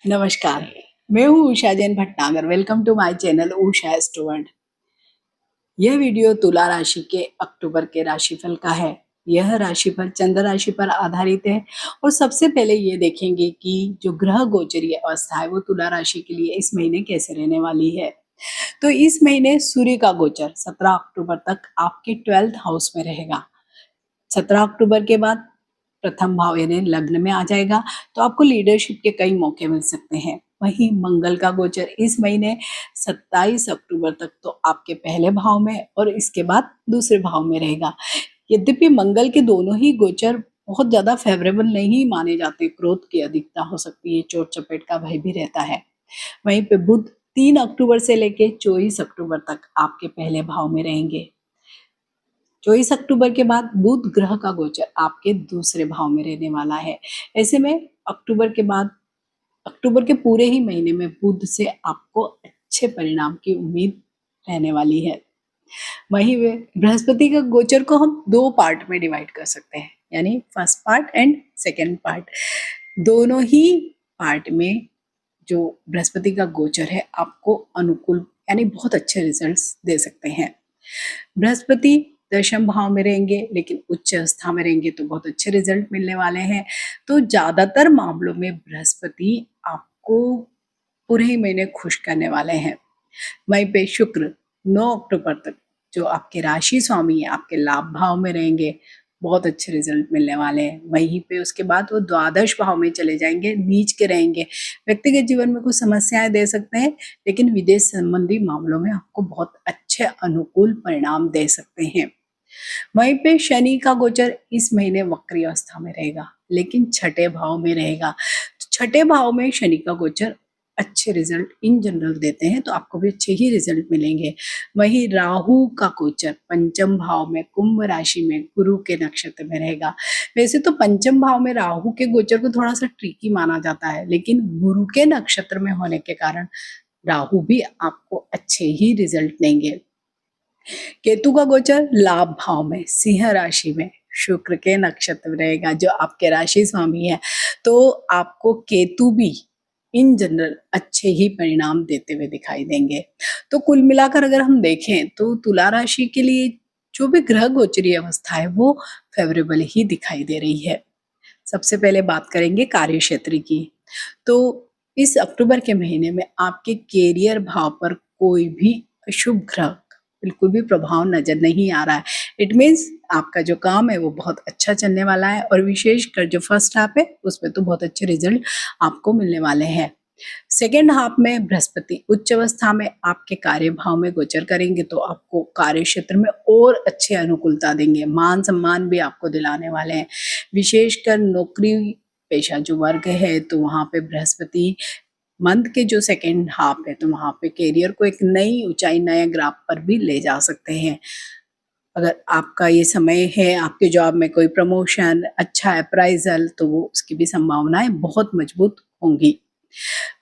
नमस्कार, मैं हूँ Usha Jain Bhatnagar. Welcome to my channel Usha student. यह वीडियो तुला राशि के अक्टूबर के राशिफल का है। यह राशिफल चंद्र राशि पर आधारित है और सबसे पहले ये देखेंगे कि जो ग्रह गोचरीय अवस्था है वो तुला राशि के लिए इस महीने कैसे रहने वाली है। तो इस महीने सूर्य का गोचर 17 अक्टूबर तक आपके 12th हाउस में रहेगा। 17 अक्टूबर के बाद प्रथम भाव यानी लग्न में आ जाएगा, तो आपको लीडरशिप के कई मौके मिल सकते हैं। वहीं मंगल का गोचर इस महीने 27 अक्टूबर तक तो आपके पहले भाव में और इसके बाद दूसरे भाव में रहेगा। यद्यपि मंगल के दोनों ही गोचर बहुत ज्यादा फेवरेबल नहीं माने जाते, क्रोध की अधिकता हो सकती है, चोट चपेट का भय भी रहता है। वहीं पे बुध 3 अक्टूबर से लेके 24 अक्टूबर तक आपके पहले भाव में रहेंगे। 24 अक्टूबर के बाद बुध ग्रह का गोचर आपके दूसरे भाव में रहने वाला है। ऐसे में अक्टूबर के बाद अक्टूबर के पूरे ही महीने में बुध से आपको अच्छे परिणाम की उम्मीद रहने वाली है। वहीं वे बृहस्पति का गोचर को हम दो पार्ट में डिवाइड कर सकते हैं, यानी first part and second part. दोनों ही पार्ट में जो बृहस्पति का गोचर है आपको अनुकूल यानी बहुत अच्छे रिजल्ट्स दे सकते हैं। बृहस्पति दशम भाव में रहेंगे, लेकिन उच्च अवस्था में रहेंगे तो बहुत अच्छे रिजल्ट मिलने वाले हैं। तो ज्यादातर मामलों में बृहस्पति आपको पूरे ही महीने खुश करने वाले हैं। वहीं पे शुक्र 9 अक्टूबर तक जो आपके राशि स्वामी है आपके लाभ भाव में रहेंगे, बहुत अच्छे रिजल्ट मिलने वाले हैं। वहीं पे उसके बाद वो द्वादश भाव में चले जाएंगे, नीच के रहेंगे। व्यक्तिगत जीवन में कुछ समस्याएं दे सकते हैं, लेकिन विदेश संबंधी मामलों में आपको बहुत अच्छे अनुकूल परिणाम दे सकते हैं। वहीं पे शनि का गोचर इस महीने वक्री अवस्था में रहेगा, लेकिन छठे भाव में रहेगा। तो छठे भाव में शनि का गोचर अच्छे रिजल्ट इन जनरल देते हैं, तो आपको भी अच्छे ही रिजल्ट मिलेंगे। वहीं राहु का गोचर पंचम भाव में कुंभ राशि में गुरु के नक्षत्र में रहेगा। वैसे तो पंचम भाव में राहु के गोचर को थोड़ा सा ट्रिकी माना जाता है, लेकिन गुरु के नक्षत्र में होने के कारण राहु भी आपको अच्छे ही रिजल्ट देंगे। केतु का गोचर लाभ भाव में सिंह राशि में शुक्र के नक्षत्र में रहेगा, जो आपके राशि स्वामी है। तो आपको केतु भी इन जनरल अच्छे ही परिणाम देते हुए दिखाई देंगे। तो कुल मिलाकर अगर हम देखें तो तुला राशि के लिए जो भी ग्रह गोचरीय अवस्था है वो फेवरेबल ही दिखाई दे रही है। सबसे पहले बात करेंगे कार्य क्षेत्र की। तो इस अक्टूबर के महीने में आपके कैरियर भाव पर कोई भी अशुभ ग्रह बिल्कुल भी प्रभाव नजर नहीं आ रहा है। इट मीन्स आपका जो काम है वो बहुत अच्छा चलने वाला है, और विशेषकर जो फर्स्ट हाफ है उसमें तो बहुत अच्छे रिजल्ट आपको मिलने वाले हैं। सेकेंड हाफ में बृहस्पति उच्च अवस्था में आपके कार्य भाव में गोचर करेंगे, तो आपको कार्य क्षेत्र में और अच्छे अनुकूलता देंगे, मान सम्मान भी आपको दिलाने वाले हैं। विशेषकर नौकरी पेशा जो वर्ग है तो वहां पे बृहस्पति मंथ के जो सेकेंड हाफ है तो वहां पे कैरियर को एक नई ऊंचाई नए ग्राफ पर भी ले जा सकते हैं। अगर आपका ये समय है, आपके जॉब में कोई प्रमोशन, अच्छा अप्राइजल, तो वो उसकी भी संभावनाएं बहुत मजबूत होंगी।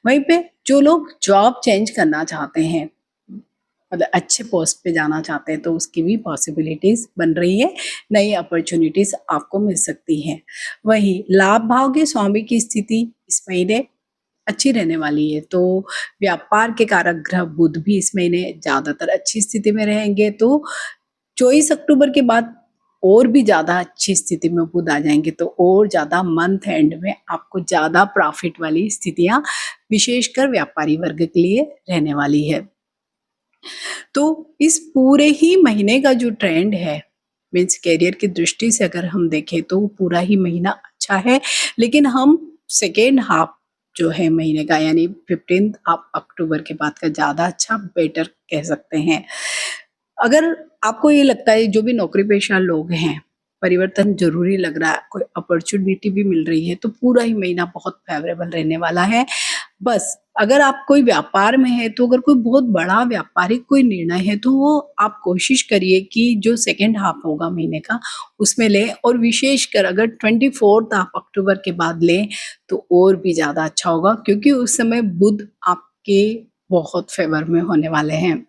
वहीं पे जो लोग जॉब चेंज करना चाहते हैं, मतलब अच्छे पोस्ट पे जाना चाहते हैं, तो उसकी भी पॉसिबिलिटीज बन रही है, नई अपॉर्चुनिटीज आपको मिल सकती हैं। वहीं लाभ भाव के स्वामी की स्थिति इस महीने अच्छी रहने वाली है, तो व्यापार के कारक ग्रह बुध भी इस महीने ज्यादातर अच्छी स्थिति में रहेंगे। तो 24 अक्टूबर के बाद और भी ज्यादा अच्छी स्थिति में बुध आ जाएंगे, तो और ज्यादा मंथ एंड में आपको ज्यादा प्रॉफिट वाली स्थितियां विशेषकर व्यापारी वर्ग के लिए रहने वाली है। तो इस पूरे ही महीने का जो ट्रेंड है, मीन्स कैरियर की दृष्टि से अगर हम देखें तो पूरा ही महीना अच्छा है, लेकिन हम सेकेंड हाफ जो है महीने का यानी 15 अक्टूबर के बाद का ज्यादा अच्छा बेटर कह सकते हैं। अगर आपको ये लगता है जो भी नौकरी पेशा लोग हैं परिवर्तन जरूरी लग रहा है, कोई अपॉर्चुनिटी भी मिल रही है, तो पूरा ही महीना बहुत फेवरेबल रहने वाला है। बस अगर आप कोई व्यापार में है तो अगर कोई बहुत बड़ा व्यापारिक कोई निर्णय है तो वो आप कोशिश करिए कि जो सेकेंड हाफ होगा महीने का उसमें लें, और विशेषकर अगर 24 अक्टूबर के बाद लें तो और भी ज्यादा अच्छा होगा, क्योंकि उस समय बुध आपके बहुत फेवर में होने वाले हैं।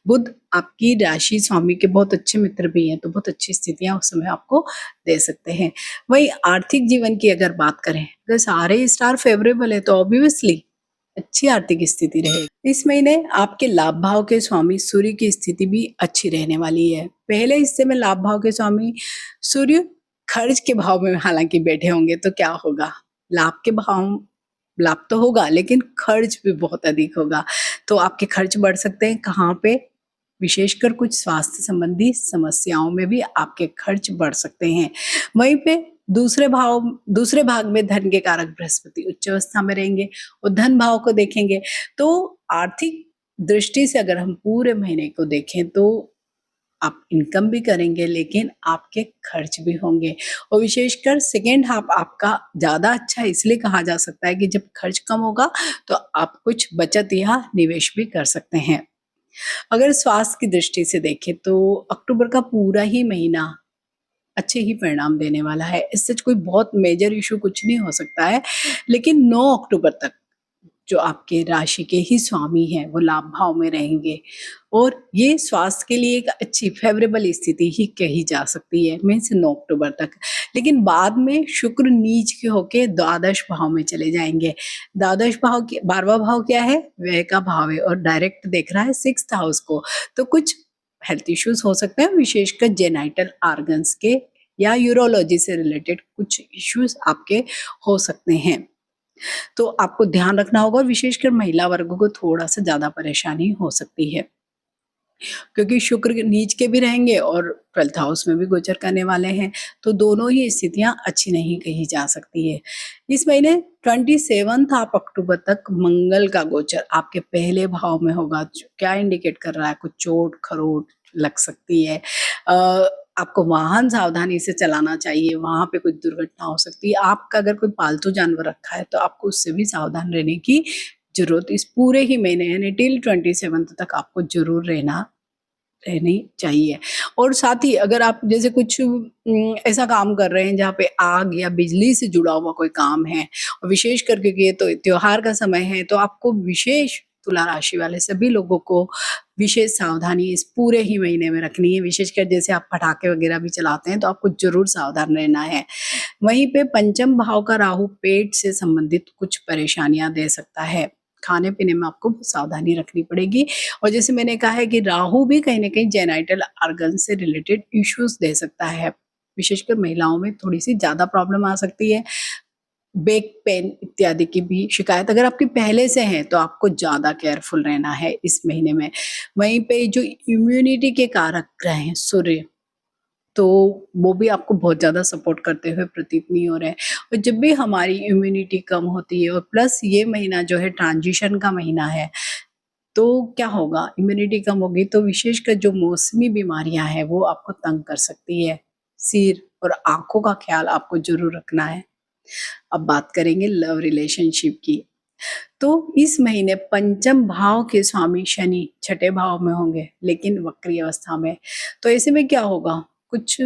बुध आपकी राशि स्वामी के बहुत अच्छे मित्र भी हैं, तो बहुत अच्छी स्थितियाँ उस समय आपको दे सकते हैं। वहीं आर्थिक जीवन की अगर बात करें, अगर सारे स्टार फेवरेबल है तो ऑब्वियसली अच्छी आर्थिक स्थिति रहेगी। इस महीने आपके लाभ भाव के स्वामी सूर्य की स्थिति भी अच्छी रहने वाली है। पहले हिस्से में लाभ भाव के स्वामी सूर्य खर्च के भाव में हालांकि बैठे होंगे, तो क्या होगा, लाभ के भाव, लाभ तो होगा लेकिन खर्च भी बहुत अधिक होगा। तो आपके खर्च बढ़ सकते हैं। कहाँ पे? विशेषकर कुछ स्वास्थ्य संबंधी समस्याओं में भी आपके खर्च बढ़ सकते हैं। वहीं पे दूसरे भाग में धन के कारक बृहस्पति उच्च अवस्था में रहेंगे और धन भाव को देखेंगे। तो आर्थिक दृष्टि से अगर हम पूरे महीने को देखें तो आप इनकम भी करेंगे लेकिन आपके खर्च भी होंगे। और विशेषकर सेकेंड हाफ आपका ज़्यादा अच्छा इसलिए कहा जा सकता है कि जब खर्च कम होगा तो आप कुछ बचत या निवेश भी कर सकते हैं। अगर स्वास्थ्य की दृष्टि से देखें तो अक्टूबर का पूरा ही महीना अच्छे ही परिणाम देने वाला है। इससे कोई बहुत मेजर इश्यू कुछ नहीं हो सकता है, लेकिन 9 अक्टूबर तक जो आपके राशि के ही स्वामी हैं वो लाभ भाव में रहेंगे और ये स्वास्थ्य के लिए एक अच्छी फेवरेबल स्थिति ही कही जा सकती है मीन्स 9 अक्टूबर तक। लेकिन बाद में शुक्र नीच के होके द्वादश भाव में चले जाएंगे। द्वादश भाव के 12वां भाव क्या है? व्यय का भाव है और डायरेक्ट देख रहा है 6th हाउस को। तो कुछ हेल्थ इश्यूज हो सकते हैं, विशेषकर जेनाइटल ऑर्गन्स के या यूरोलॉजी से रिलेटेड कुछ इश्यूज आपके हो सकते हैं। तो आपको ध्यान रखना होगा और विशेषकर महिला वर्ग को थोड़ा सा ज्यादा परेशानी हो सकती है क्योंकि शुक्र नीच के भी रहेंगे और 12th हाउस में भी गोचर करने वाले हैं। तो दोनों ही स्थितियां अच्छी नहीं कही जा सकती है। इस महीने 27 आप अक्टूबर तक मंगल का गोचर आपके पहले भाव में होगा। क्या इंडिकेट कर रहा है? कुछ चोट खरोट लग सकती है। आपको वाहन सावधानी से चलाना चाहिए, वहां पे कुछ दुर्घटना हो सकती है। आपका अगर कोई पालतू जानवर रखा है तो आपको उससे भी सावधान रहने की जरूरत इस पूरे ही महीने यानी टिल 27 तक आपको जरूर रहनी चाहिए। और साथ ही अगर आप जैसे कुछ ऐसा काम कर रहे हैं जहाँ पे आग या बिजली से जुड़ा हुआ कोई काम है और विशेष करके ये तो त्योहार का समय है, तो आपको विशेष तुला राशि वाले सभी लोगों को विशेष सावधानी इस पूरे ही महीने में रखनी है। विशेषकर जैसे आप पटाखे वगैरह भी चलाते हैं तो आपको जरूर सावधान रहना है। वहीं पे पंचम भाव का राहु पेट से संबंधित कुछ परेशानियां दे सकता है। खाने पीने में आपको सावधानी रखनी पड़ेगी। और जैसे मैंने कहा है कि राहु भी कहीं ना कहीं जेनाइटल ऑर्गन से रिलेटेड इश्यूज दे सकता है। विशेषकर महिलाओं में थोड़ी सी ज्यादा प्रॉब्लम आ सकती है। बैक पेन इत्यादि की भी शिकायत अगर आपकी पहले से है तो आपको ज्यादा केयरफुल रहना है इस महीने में। वहीं पे जो इम्यूनिटी के कारक ग्रह हैं सूर्य, तो वो भी आपको बहुत ज़्यादा सपोर्ट करते हुए प्रतीत नहीं हो रहे हैं। और जब भी हमारी इम्यूनिटी कम होती है और प्लस ये महीना जो है ट्रांजिशन का महीना है, तो क्या होगा, इम्यूनिटी कम होगी तो विशेषकर जो मौसमी बीमारियां हैं वो आपको तंग कर सकती है। सिर और आंखों का ख्याल आपको जरूर रखना है। अब बात करेंगे लव रिलेशनशिप की। तो इस महीने पंचम भाव के स्वामी शनि छठे भाव में होंगे लेकिन वक्री अवस्था में। तो ऐसे में क्या होगा, कुछ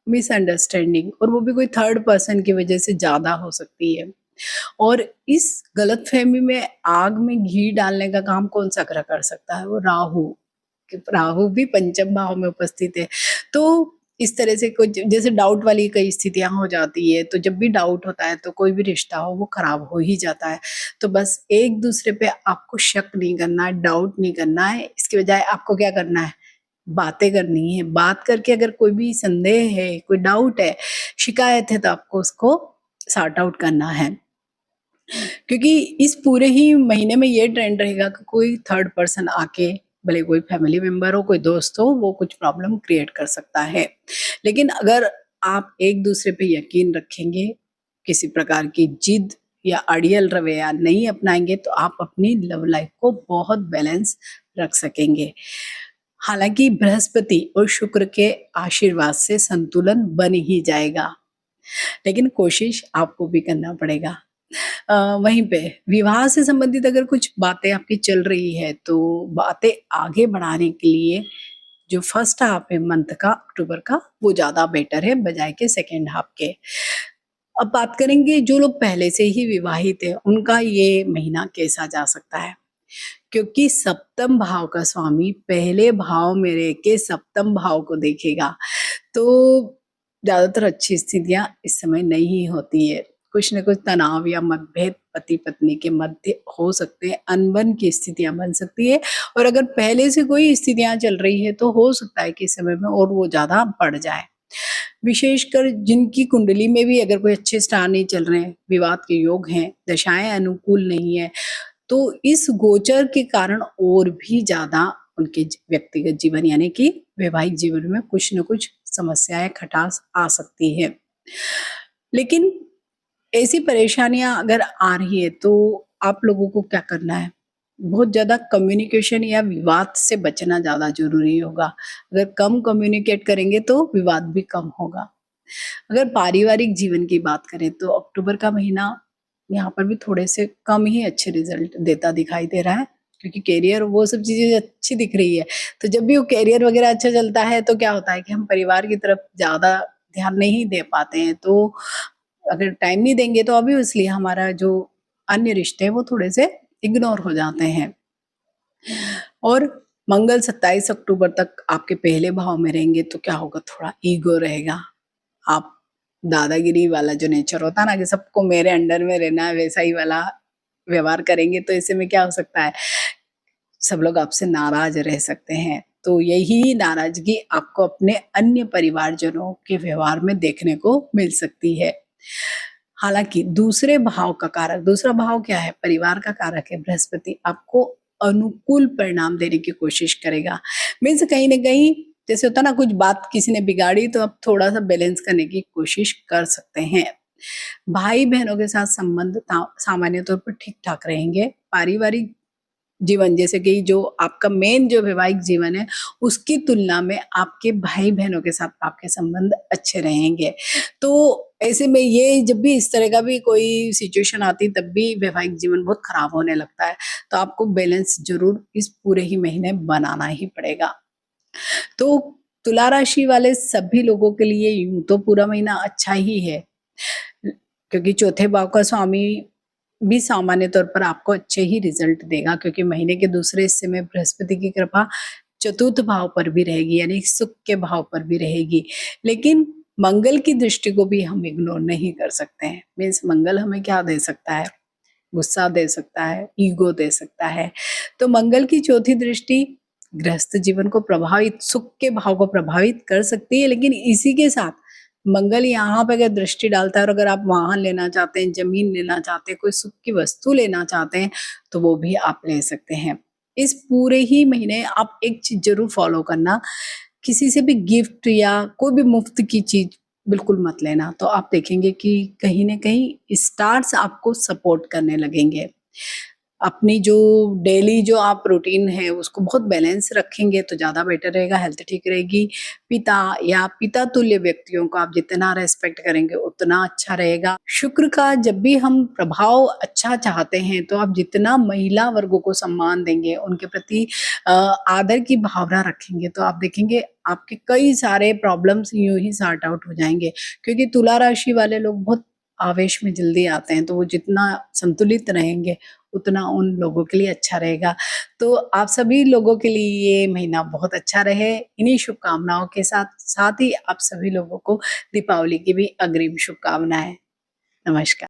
मिसअंडरस्टैंडिंग और वो भी कोई थर्ड पर्सन की वजह से ज्यादा हो सकती है। और इस गलतफहमी में आग में घी डालने का काम कौन सा ग्रह कर सकता है? वो राहु। राहु भी पंचम भाव में उपस्थित है। तो इस तरह से कुछ जैसे डाउट वाली कई स्थितियां हो जाती है, तो जब भी डाउट होता है तो कोई भी रिश्ता हो वो खराब हो ही जाता है। तो बस एक दूसरे पे आपको शक नहीं करना है, डाउट नहीं करना है। इसके बजाय आपको क्या करना है, बातें करनी है। बात करके अगर कोई भी संदेह है, कोई डाउट है, शिकायत है, तो आपको उसको सॉर्ट आउट करना है। क्योंकि इस पूरे ही महीने में ये ट्रेंड रहेगा कि कोई थर्ड पर्सन आके, भले कोई फैमिली मेंबर हो, कोई दोस्त हो, वो कुछ प्रॉब्लम क्रिएट कर सकता है। लेकिन अगर आप एक दूसरे पे यकीन रखेंगे, किसी प्रकार की जिद या अड़ियल रवैया नहीं अपनाएंगे, तो आप अपनी लव लाइफ को बहुत बैलेंस रख सकेंगे। हालांकि बृहस्पति और शुक्र के आशीर्वाद से संतुलन बन ही जाएगा, लेकिन कोशिश आपको भी करना पड़ेगा। वहीं पे विवाह से संबंधित अगर कुछ बातें आपकी चल रही है तो बातें आगे बढ़ाने के लिए जो फर्स्ट हाफ है मंथ का, अक्टूबर का, वो ज्यादा बेटर है बजाय के सेकेंड हाफ के। अब बात करेंगे जो लोग पहले से ही विवाहित है उनका ये महीना कैसा जा सकता है। क्योंकि सप्तम भाव का स्वामी पहले भाव में रह के सप्तम भाव को देखेगा। तो ज्यादातर अच्छी स्थितियां इस समय नहीं होती है। कुछ न कुछ तनाव या मतभेद पति पत्नी के मध्य हो सकते हैं, अनबन की स्थितियां बन सकती है। और अगर पहले से कोई स्थितियां चल रही है तो हो सकता है कि इस समय में और वो ज्यादा बढ़ जाए। विशेषकर जिनकी कुंडली में भी अगर कोई अच्छे स्टार नहीं चल रहे हैं, विवाद के योग हैं, दशाएं अनुकूल नहीं है, तो इस गोचर के कारण और भी ज्यादा उनके व्यक्तिगत जीवन यानी कि वैवाहिक जीवन में कुछ न कुछ समस्याएं खटास आ सकती है। लेकिन ऐसी परेशानियां अगर आ रही है तो आप लोगों को क्या करना है? बहुत ज्यादा कम्युनिकेशन या विवाद से बचना ज्यादा जरूरी होगा। अगर कम कम्युनिकेट करेंगे तो विवाद भी कम होगा। अगर पारिवारिक जीवन की बात करें तो अक्टूबर का महीना यहाँ पर भी थोड़े से कम ही अच्छे रिजल्ट देता दिखाई दे रहा है, क्योंकि कैरियर वो सब चीजें अच्छी दिख रही है। तो जब भी वो कैरियर वगैरह अच्छा चलता है तो क्या होता है कि हम परिवार की तरफ ज्यादा ध्यान नहीं दे पाते हैं। तो अगर टाइम नहीं देंगे तो ऑब्वियसली हमारा जो अन्य रिश्ते हैं वो थोड़े से इग्नोर हो जाते हैं। और मंगल 27 अक्टूबर तक आपके पहले भाव में रहेंगे तो क्या होगा, थोड़ा ईगो रहेगा। आप दादागिरी वाला जो नेचर होता है ना कि सबको मेरे अंडर में रहना है, वैसा ही वाला व्यवहार करेंगे तो ऐसे में क्या हो सकता है, सब लोग आपसे नाराज रह सकते हैं। तो यही नाराजगी आपको अपने अन्य परिवारजनों के व्यवहार में देखने को मिल सकती है। हालांकि दूसरे भाव का कारक, दूसरा भाव क्या है, परिवार का कारक है बृहस्पति, आपको अनुकूल परिणाम देने की कोशिश करेगा। मीन्स कहीं ना कहीं जैसे होता ना, कुछ बात किसी ने बिगाड़ी तो आप थोड़ा सा बैलेंस करने की कोशिश कर सकते हैं। भाई बहनों के साथ संबंध सामान्य तौर पर ठीक ठाक रहेंगे। पारिवारिक जीवन जैसे कि जो आपका मेन जो वैवाहिक जीवन है उसकी तुलना में आपके भाई बहनों के साथ आपके संबंध अच्छे रहेंगे। तो ऐसे में ये जब भी इस तरह का भी कोई सिचुएशन आती तब भी वैवाहिक जीवन बहुत खराब होने लगता है। तो आपको बैलेंस जरूर इस पूरे ही महीने बनाना ही पड़ेगा। तो तुला राशि वाले सभी लोगों के लिए यूं तो पूरा महीना अच्छा ही है, क्योंकि चौथे भाव का स्वामी भी सामान्य तौर पर आपको अच्छे ही रिजल्ट देगा, क्योंकि महीने के दूसरे हिस्से में बृहस्पति की कृपा चतुर्थ भाव पर भी रहेगी यानी सुख के भाव पर भी रहेगी। लेकिन मंगल की दृष्टि को भी हम इग्नोर नहीं कर सकते हैं। मीन्स मंगल हमें क्या दे सकता है, गुस्सा दे सकता है, ईगो दे सकता है। तो मंगल की चौथी दृष्टि गृहस्थ जीवन को प्रभावित, सुख के भाव को प्रभावित कर सकती है। लेकिन इसी के साथ मंगल यहाँ पे अगर दृष्टि डालता है और अगर आप वाहन लेना चाहते हैं, जमीन लेना चाहते हैं, कोई सुख की वस्तु लेना चाहते हैं तो वो भी आप ले सकते हैं। इस पूरे ही महीने आप एक चीज जरूर फॉलो करना, किसी से भी गिफ्ट या कोई भी मुफ्त की चीज बिल्कुल मत लेना। तो आप देखेंगे कि कहीं ना कहीं स्टार्स आपको सपोर्ट करने लगेंगे। अपनी जो डेली जो आप रूटीन है उसको बहुत बैलेंस रखेंगे तो ज़्यादा बेटर रहेगा, हेल्थ ठीक रहेगी। पिता या पिता तुल्य व्यक्तियों को आप जितना रेस्पेक्ट करेंगे उतना अच्छा रहेगा। शुक्र का जब भी हम प्रभाव अच्छा चाहते हैं तो आप जितना महिला वर्गों को सम्मान देंगे, उनके प्रति आदर की भावना रखेंगे तो आप देखेंगे आपके कई सारे प्रॉब्लम्स यूं ही सॉर्ट आउट हो जाएंगे। क्योंकि तुला राशि वाले लोग बहुत आवेश में जल्दी आते हैं, तो वो जितना संतुलित रहेंगे उतना उन लोगों के लिए अच्छा रहेगा। तो आप सभी लोगों के लिए ये महीना बहुत अच्छा रहे, इन्हीं शुभकामनाओं के साथ साथ ही आप सभी लोगों को दीपावली की भी अग्रिम शुभकामनाएं। नमस्कार।